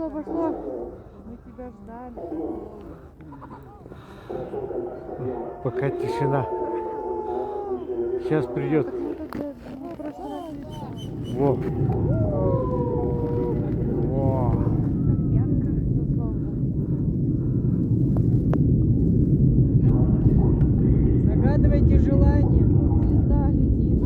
Пошло, пошло. Мы тебя ждали. Пока тишина. Сейчас придет. Во. Во. Загадывайте желание. Звезда летит.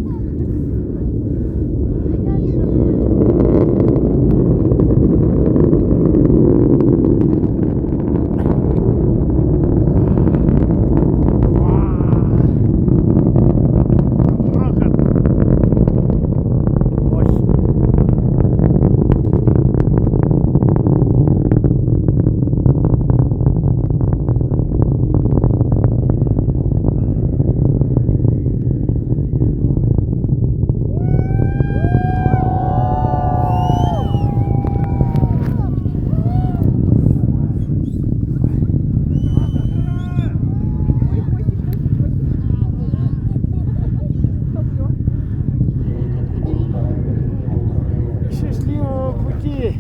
Счастливого пути!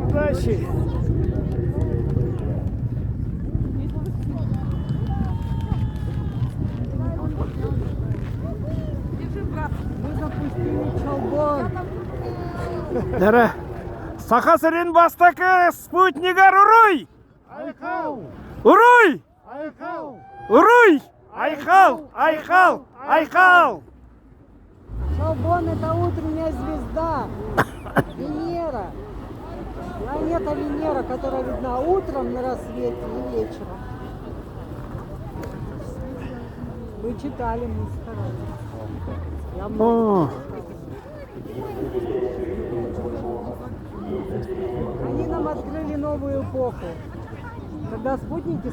Удачи! Мы запустили чалбон. Дара, Сахасырын бастакы спутнигар уруй! Айхал! Уруй! Айхал! Уруй! Айхал! Айхал! Айхал! Чалбон — это утренняя звезда. Венера. Планета Венера, которая видна утром на рассвете и вечером. Вы читали, мы старались. Я много. О, Они нам открыли новую эпоху, когда спутники